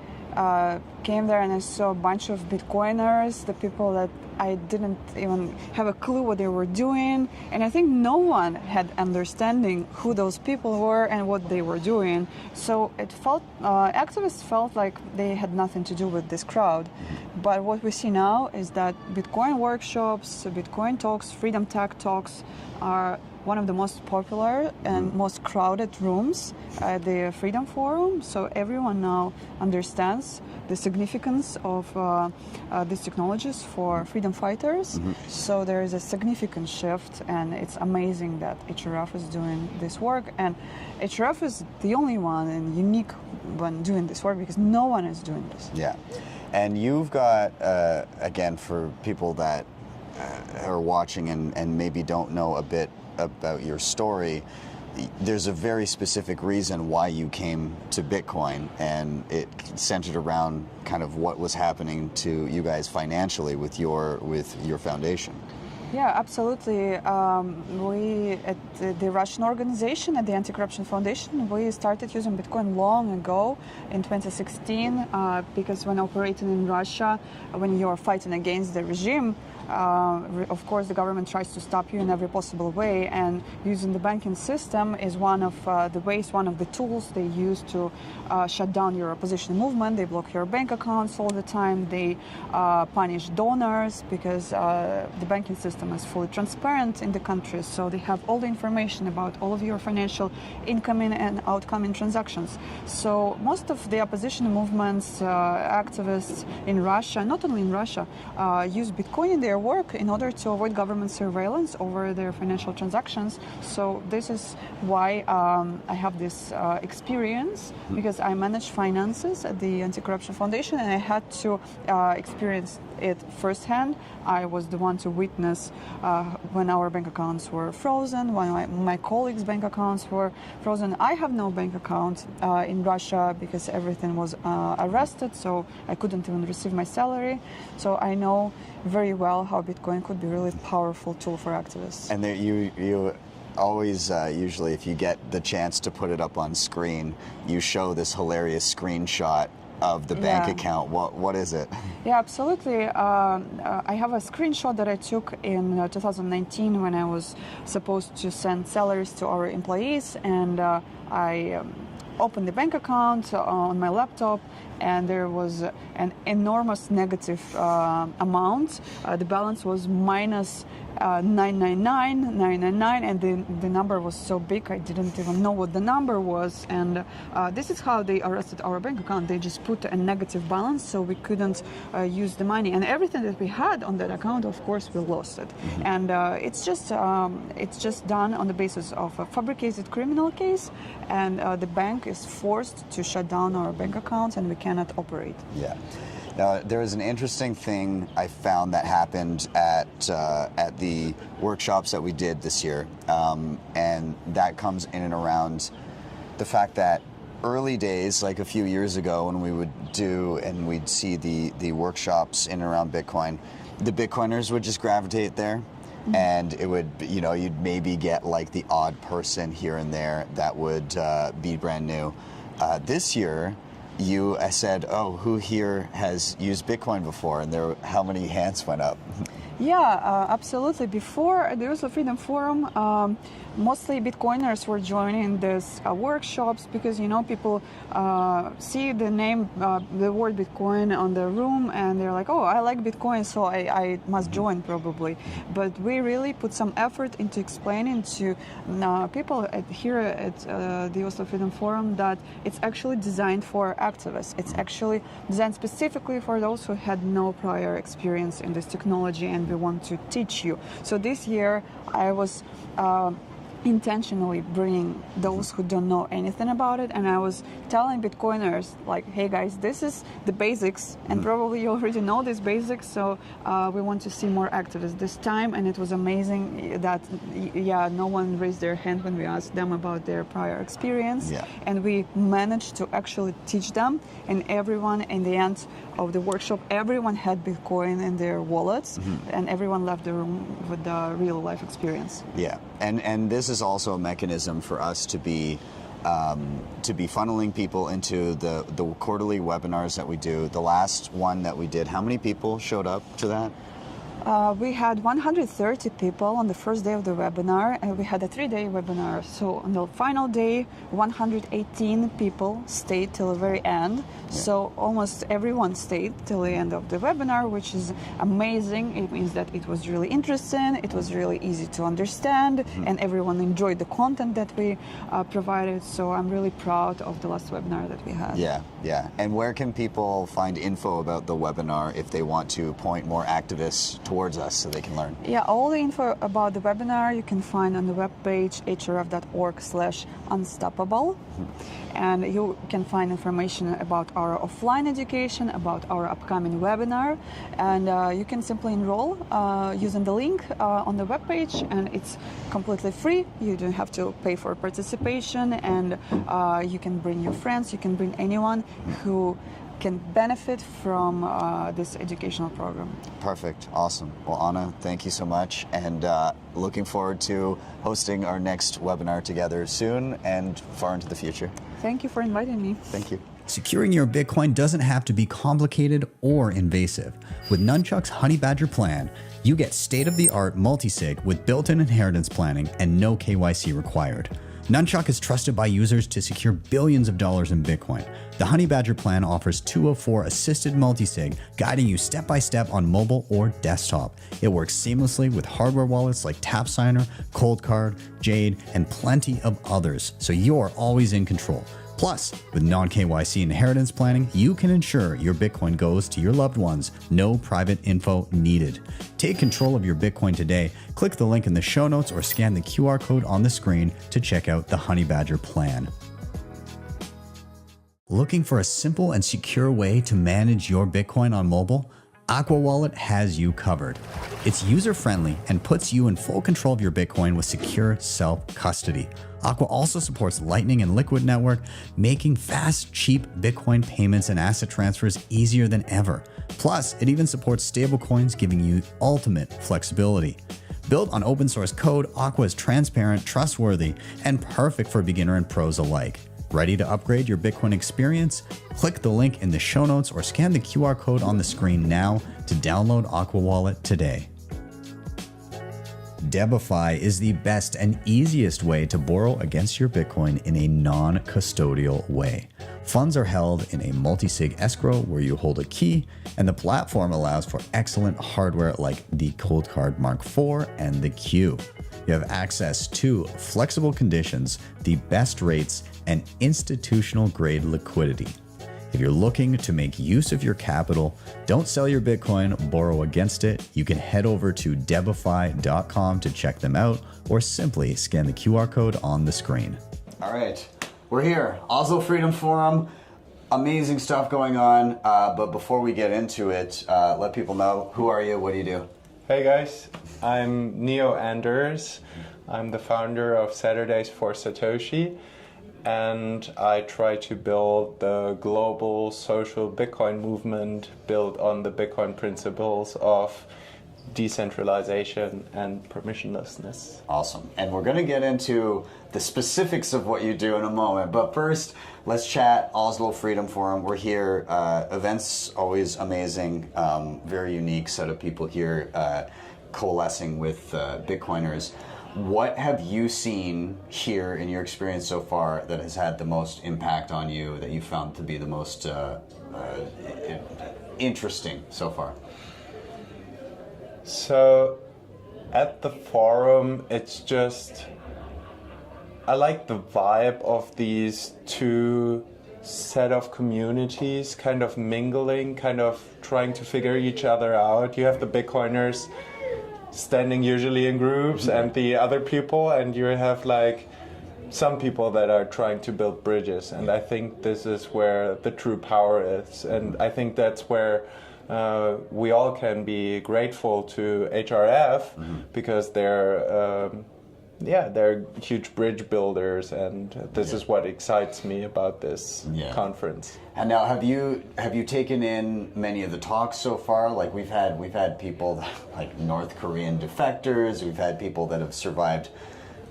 came there and I saw a bunch of Bitcoiners, the people that I didn't even have a clue what they were doing, and I think no one had understanding who those people were and what they were doing. So it felt, activists felt like they had nothing to do with this crowd. But what we see now is that Bitcoin workshops, Bitcoin talks, freedom tech talks are one of the most popular and most crowded rooms at the Freedom Forum. So everyone now understands the significance of these technologies for freedom fighters. So there is a significant shift, and it's amazing that HRF is doing this work. And HRF is the only one and unique one doing this work because no one is doing this. Yeah. And you've got, again, for people that are watching and maybe don't know a bit about your story, there's a very specific reason why you came to Bitcoin, and it centered around kind of what was happening to you guys financially with your foundation. Yeah, absolutely. We, at the Russian organization, at the Anti-Corruption Foundation, we started using Bitcoin long ago in 2016 because when operating in Russia, when you're fighting against the regime, of course, the government tries to stop you in every possible way, and using the banking system is one of the ways, one of the tools they use to shut down your opposition movement. They block your bank accounts all the time. They punish donors because the banking system is fully transparent in the country, so they have all the information about all of your financial incoming and outgoing transactions. So most of the opposition movements, activists in Russia, not only in Russia, use Bitcoin in their work in order to avoid government surveillance over their financial transactions. So this is why I have this experience, because I manage finances at the Anti-Corruption Foundation, and I had to experience it firsthand. I was the one to witness when our bank accounts were frozen, when my colleagues' bank accounts were frozen. I have no bank account in Russia because everything was arrested, so I couldn't even receive my salary. So I know very well how Bitcoin could be a really powerful tool for activists. And there, you always usually if you get the chance to put it up on screen, you show this hilarious screenshot of the bank account. What is it? Yeah, absolutely. I have a screenshot that I took in 2019 when I was supposed to send salaries to our employees, and I opened the bank account on my laptop, and there was an enormous negative amount. The balance was minus 999, and the number was so big I didn't even know what the number was. And this is how they arrested our bank account. They just put a negative balance, so we couldn't use the money, and everything that we had on that account, of course, we lost it. And it's just done on the basis of a fabricated criminal case, and the bank is forced to shut down our bank accounts, and we cannot operate. Yeah. Now, there was an interesting thing I found that happened at the workshops that we did this year, and that comes in and around the fact that early days, like a few years ago, when we would do and we'd see the workshops in and around Bitcoin, the Bitcoiners would just gravitate there. And it would, you'd maybe get like the odd person here and there that would be brand new. This year, I said, oh, who here has used Bitcoin before? And how many hands went up? Yeah, absolutely. Before the Oslo Freedom Forum, mostly Bitcoiners were joining these workshops because, people see the name, the word Bitcoin on the room, and they're like, oh, I like Bitcoin, so I must join probably. But we really put some effort into explaining to people here at the Oslo Freedom Forum that it's actually designed for activists. It's actually designed specifically for those who had no prior experience in this technology, and we want to teach you. So this year I was intentionally bringing those who don't know anything about it, and I was telling Bitcoiners, like, hey guys, this is the basics, and probably you already know these basics, so we want to see more activists this time. And it was amazing that no one raised their hand when we asked them about their prior experience, and we managed to actually teach them, and everyone in the end of the workshop, everyone had Bitcoin in their wallets, and everyone left the room with the real life experience. Yeah, and this is also a mechanism for us to be funneling people into the quarterly webinars that we do. The last one that we did, how many people showed up to that? We had 130 people on the first day of the webinar, and we had a 3-day webinar. So on the final day, 118 people stayed till the very end. So almost everyone stayed till the end of the webinar, which is amazing. It means that it was really interesting, it was really easy to understand, and everyone enjoyed the content that we provided. So I'm really proud of the last webinar that we had. Yeah. And where can people find info about the webinar if they want to point more activists towards us so they can learn? Yeah, all the info about the webinar you can find on the webpage hrf.org/unstoppable. And you can find information about our offline education, about our upcoming webinar, and you can simply enroll using the link on the webpage, and it's completely free. You don't have to pay for participation, and you can bring your friends, you can bring anyone who can benefit from this educational program. Perfect. Awesome. Well, Anna, thank you so much, and looking forward to hosting our next webinar together soon and far into the future. Thank you for inviting me. Thank you. Securing your Bitcoin doesn't have to be complicated or invasive. With NUNCHUK's HONEYBADGER plan, you get state-of-the-art multisig with built-in inheritance planning and no KYC required. NUNCHUK is trusted by users to secure billions of dollars in Bitcoin. The HONEYBADGER plan offers 204 assisted multisig, guiding you step-by-step on mobile or desktop. It works seamlessly with hardware wallets like TapSigner, ColdCard, Jade, and plenty of others, so you're always in control. Plus, with non-KYC inheritance planning, you can ensure your Bitcoin goes to your loved ones. No private info needed. Take control of your Bitcoin today. Click the link in the show notes or scan the QR code on the screen to check out the HONEYBADGER plan. Looking for a simple and secure way to manage your Bitcoin on mobile? AQUA Wallet has you covered. It's user-friendly and puts you in full control of your Bitcoin with secure self-custody. AQUA also supports Lightning and Liquid Network, making fast, cheap Bitcoin payments and asset transfers easier than ever. Plus, it even supports stablecoins, giving you ultimate flexibility. Built on open source code, AQUA is transparent, trustworthy, and perfect for beginner and pros alike. Ready to upgrade your Bitcoin experience? Click the link in the show notes or scan the QR code on the screen now to download AQUA Wallet today. DEBIFI is the best and easiest way to borrow against your Bitcoin in a non-custodial way. Funds are held in a multisig escrow where you hold a key, and the platform allows for excellent hardware like the Cold Card Mark IV and the Q. You have access to flexible conditions, the best rates, and institutional-grade liquidity. If you're looking to make use of your capital, don't sell your Bitcoin, borrow against it. You can head over to DEBIFI.com to check them out, or simply scan the QR code on the screen. All right, we're here. Oslo Freedom Forum. Amazing stuff going on. But before we get into it, let people know, who are you? What do you do? Hey guys, I'm Neo Anders. I'm the founder of Saturdays for Satoshi, and I try to build the global social Bitcoin movement built on the Bitcoin principles of decentralization and permissionlessness. Awesome. And we're going to get into the specifics of what you do in a moment. But first, let's chat Oslo Freedom Forum. We're here. Events always amazing. Very unique set of people here coalescing with Bitcoiners. What have you seen here in your experience so far that has had the most impact on you, that you found to be the most interesting so far? So at the forum, it's just, I like the vibe of these two set of communities kind of mingling, kind of trying to figure each other out. You have the Bitcoiners standing usually in groups and the other people, and you have like some people that are trying to build bridges, and I think this is where the true power is, and I think that's where we all can be grateful to HRF because they're huge bridge builders, and this is what excites me about this conference. And now, have you taken in many of the talks so far? Like we've had people like North Korean defectors, we've had people that have survived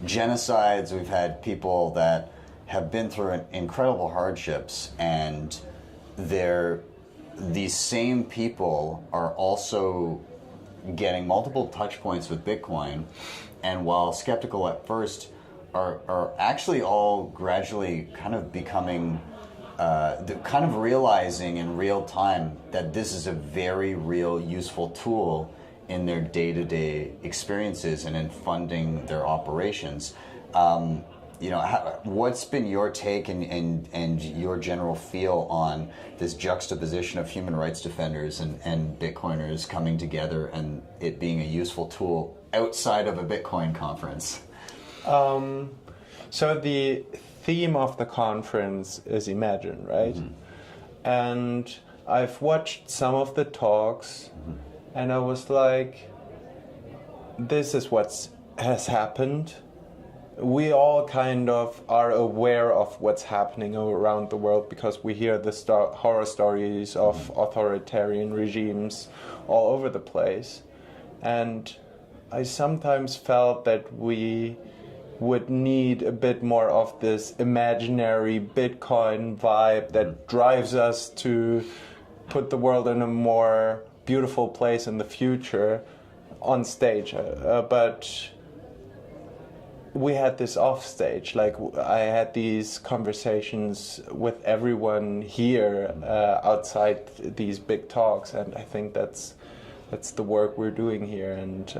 genocides, we've had people that have been through incredible hardships, and these same people are also getting multiple touch points with Bitcoin, and while skeptical at first, are actually all gradually kind of becoming, kind of realizing in real time that this is a very real, useful tool in their day-to-day experiences and in funding their operations. What's been your take and your general feel on this juxtaposition of human rights defenders and Bitcoiners coming together and it being a useful tool outside of a Bitcoin conference? So the theme of the conference is Imagine, right? And I've watched some of the talks, and I was like, this is what has happened. We all kind of are aware of what's happening around the world because we hear the horror stories of authoritarian regimes all over the place. And I sometimes felt that we would need a bit more of this imaginary Bitcoin vibe that drives us to put the world in a more beautiful place in the future on stage. But we had this off stage. Like I had these conversations with everyone here outside these big talks, and I think that's the work we're doing here, and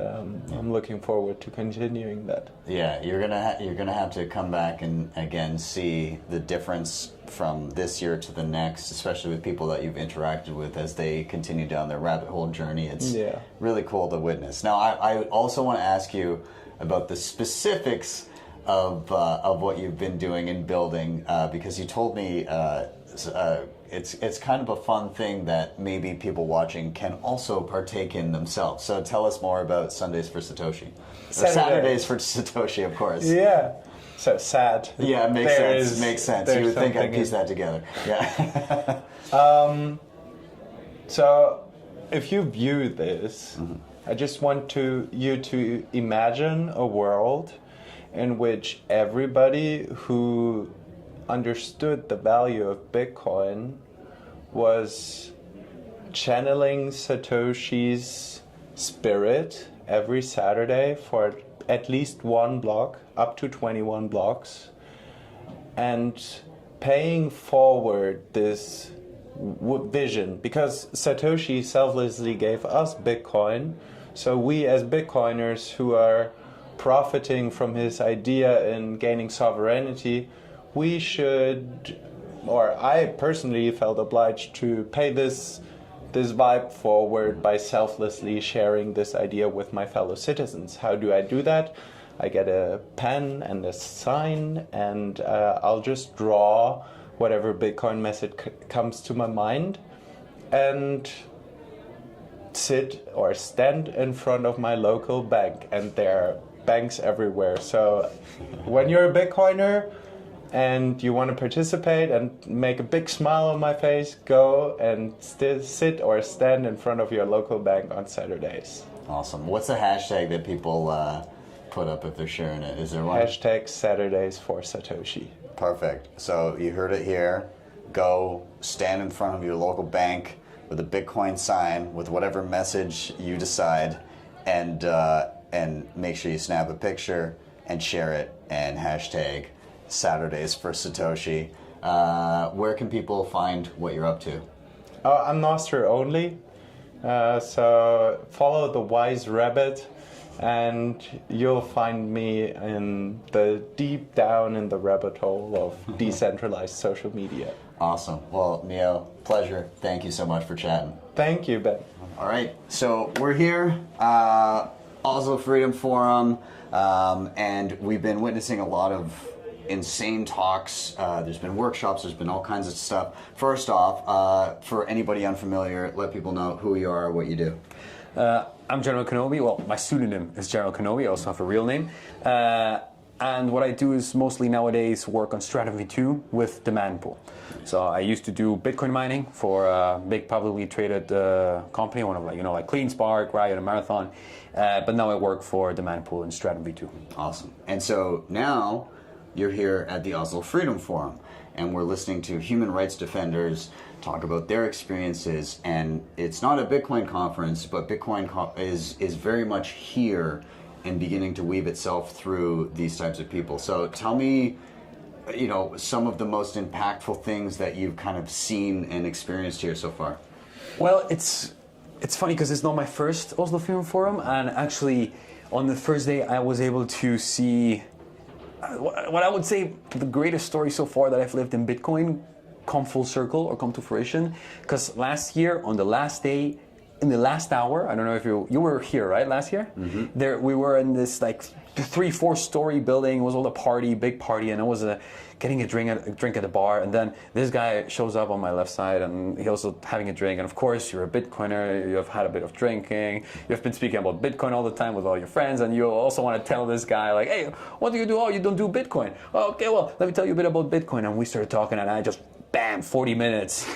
I'm looking forward to continuing that. Yeah, you're gonna have to come back and again see the difference from this year to the next, especially with people that you've interacted with as they continue down their rabbit hole journey. It's really cool to witness. Now, I also want to ask you about the specifics of what you've been doing and building, because you told me it's kind of a fun thing that maybe people watching can also partake in themselves. So tell us more about Sundays for Satoshi. Saturdays for Satoshi, of course. Yeah. So sad. Yeah, it makes sense. Makes sense. You would think I'd piece that together. Yeah. So if you view this I just want you to imagine a world in which everybody who understood the value of Bitcoin was channeling Satoshi's spirit every Saturday for at least one block, up to 21 blocks, and paying forward this vision, because Satoshi selflessly gave us Bitcoin, so we as Bitcoiners who are profiting from his idea in gaining sovereignty, we should, or I personally felt obliged to pay this vibe forward by selflessly sharing this idea with my fellow citizens. How do I do that? I get a pen and a sign, and I'll just draw whatever Bitcoin message comes to my mind and sit or stand in front of my local bank. And there are banks everywhere. So when you're a Bitcoiner and you want to participate and make a big smile on my face, go and sit or stand in front of your local bank on Saturdays. Awesome. What's the hashtag that people put up if they're sharing it? Is there one? Hashtag Saturdays for Satoshi. Perfect. So you heard it here. Go stand in front of your local bank with a Bitcoin sign with whatever message you decide, and make sure you snap a picture and share it, and hashtag Saturdays for Satoshi. Where can people find what you're up to? I'm Nostr only, so follow the Wise Rabbit, and you'll find me in the deep down in the rabbit hole of decentralized social media. Awesome. Well, Neo, pleasure. Thank you so much for chatting. Thank you, Ben. All right. So we're here, Oslo Freedom Forum, and we've been witnessing a lot of insane talks. There's been workshops. There's been all kinds of stuff. First off, for anybody unfamiliar, let people know who you are, what you do. I'm General Kenobi. Well, my pseudonym is General Kenobi. I also have a real name. And what I do is mostly nowadays work on Stratum V2 with demand pool. So I used to do Bitcoin mining for a big publicly traded company, one of like CleanSpark, Riot, and Marathon. But now I work for demand pool in Stratum V2. Awesome. And so now you're here at the Oslo Freedom Forum, and we're listening to human rights defenders talk about their experiences. And it's not a Bitcoin conference, but Bitcoin is very much here and beginning to weave itself through these types of people. So tell me, some of the most impactful things that you've kind of seen and experienced here so far. Well, it's funny because it's not my first Oslo Freedom Forum, and actually on the first day I was able to see what I would say the greatest story so far that I've lived in Bitcoin come full circle or come to fruition. Because last year, on the last day, in the last hour, I don't know if you were here, right, last year? Mm-hmm. There we were in this like 3-4 story building. It was all a party, big party, and I was getting a drink at the bar, and then this guy shows up on my left side, and he also having a drink. And of course, you're a Bitcoiner, you have had a bit of drinking, you've been speaking about Bitcoin all the time with all your friends, and you also want to tell this guy like, hey, what do you do? Oh, you don't do Bitcoin. Oh, okay, well, let me tell you a bit about Bitcoin. And we started talking, and I just bam, 40 minutes,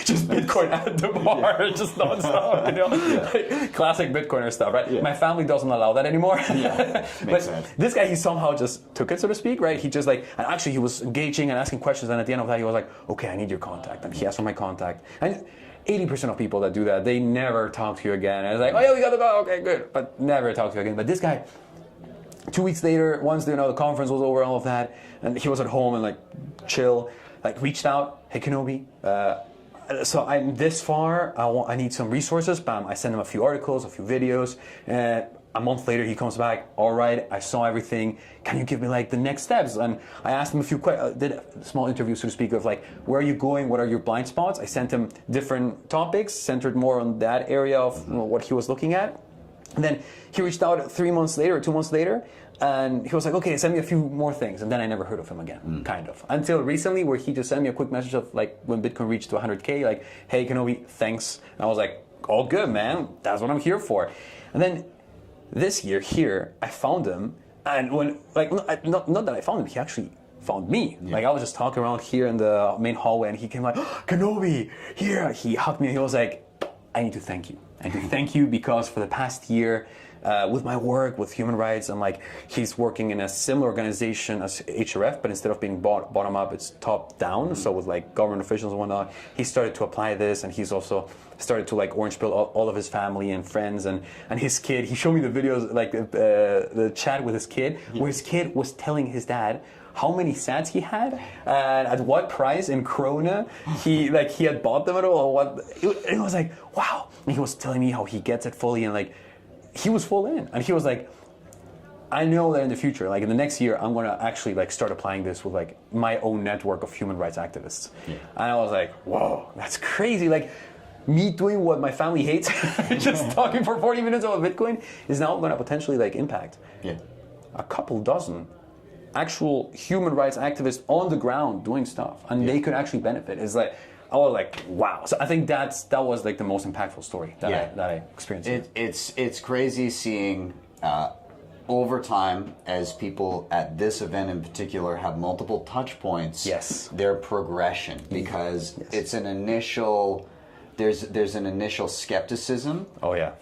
just Bitcoin at the bar, just nonstop, like classic Bitcoiner stuff, right? Yeah. My family doesn't allow that anymore. Yeah, makes sense. This guy, he somehow just took it, so to speak, right? He just and actually he was engaging and asking questions, and at the end of that, he was like, okay, I need your contact, and he asked for my contact. And 80% of people that do that, they never talk to you again. And it's like, oh yeah, we got to go, okay, good, but never talk to you again. But this guy, 2 weeks later, once the conference was over, all of that, and he was at home and like chill, reached out, hey Kenobi, so I'm this far, I need some resources. Bam, I send him a few articles, a few videos. A month later, he comes back, all right, I saw everything. Can you give me the next steps? And I asked him a few questions, did a small interview, so to speak, of where are you going? What are your blind spots? I sent him different topics, centered more on that area of what he was looking at. And then he reached out 3 months later, 2 months later, and he was like, okay, send me a few more things. And then I never heard of him again, kind of. Until recently, where he just sent me a quick message of when Bitcoin reached to 100K, hey, Kenobi, thanks. And I was like, all good, man. That's what I'm here for. And then this year here, I found him. And when, not that I found him, he actually found me. Yeah. I was just talking around here in the main hallway, and he came oh, Kenobi, here. He hugged me, and he was like, I need to thank you. I need to thank you because for the past year, with my work with human rights, and like he's working in a similar organization as HRF, but instead of being bottom up, it's top down. So with like government officials and whatnot, he started to apply this, and he's also started to like orange pill all of his family and friends and his kid. He showed me the videos, like the chat with his kid, where his kid was telling his dad how many sats he had and at what price in krona he had bought them at all, or what. It was like, wow. And he was telling me how he gets it fully, and like he was full in, and he was like, I know that in the future, like in the next year, I'm gonna actually like start applying this with like my own network of human rights activists. Yeah. And I was like, whoa, that's crazy. Like me doing what my family hates, just talking for 40 minutes about Bitcoin, is now gonna potentially like impact a couple dozen actual human rights activists on the ground doing stuff, and they could actually benefit. It's like, I was like, wow. So I think that was like the most impactful story that I experienced. It's crazy seeing over time, as people at this event in particular have multiple touch points, their progression, because it's an initial, there's an initial skepticism,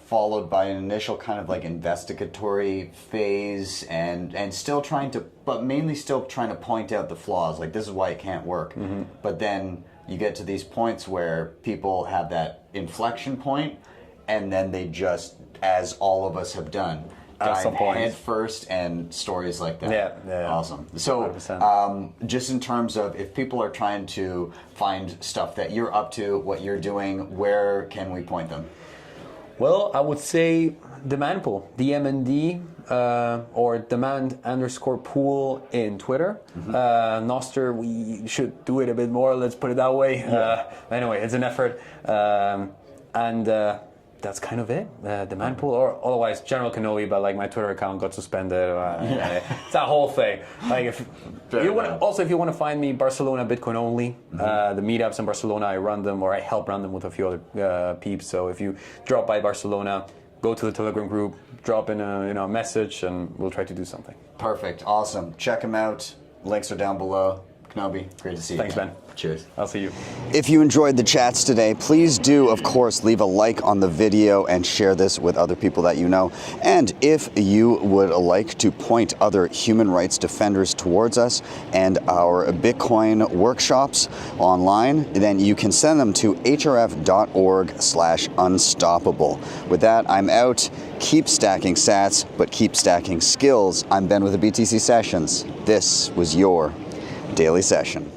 followed by an initial kind of like investigatory phase, and still trying to, but mainly still trying to point out the flaws, like this is why it can't work. But then you get to these points where people have that inflection point, and then they just, as all of us have done, dive head first, and stories like that. Awesome. So just in terms of if people are trying to find stuff that you're up to, what you're doing, where can we point them? Well, I would say demand pool, DMND, or demand_pool in Twitter. Nostr, we should do it a bit more, let's put it that way. Anyway, it's an effort. And that's kind of it. Demand pool, or otherwise general Kenobi, but like my Twitter account got suspended. It's that whole thing. Like if you want to find me, Barcelona Bitcoin only. The meetups in Barcelona, I run them, or I help run them with a few other peeps. So if you drop by Barcelona, go to the Telegram group, drop in a message, and we'll try to do something. Perfect. Awesome. Check them out. Links are down below. Kenobi, great to see you. Thanks, Ben. Cheers. I'll see you. If you enjoyed the chats today, please do, of course, leave a like on the video and share this with other people that you know. And if you would like to point other human rights defenders towards us and our Bitcoin workshops online, then you can send them to hrf.org/unstoppable. With that, I'm out. Keep stacking sats, but keep stacking skills. I'm Ben with the BTC Sessions. This was your Daily Session.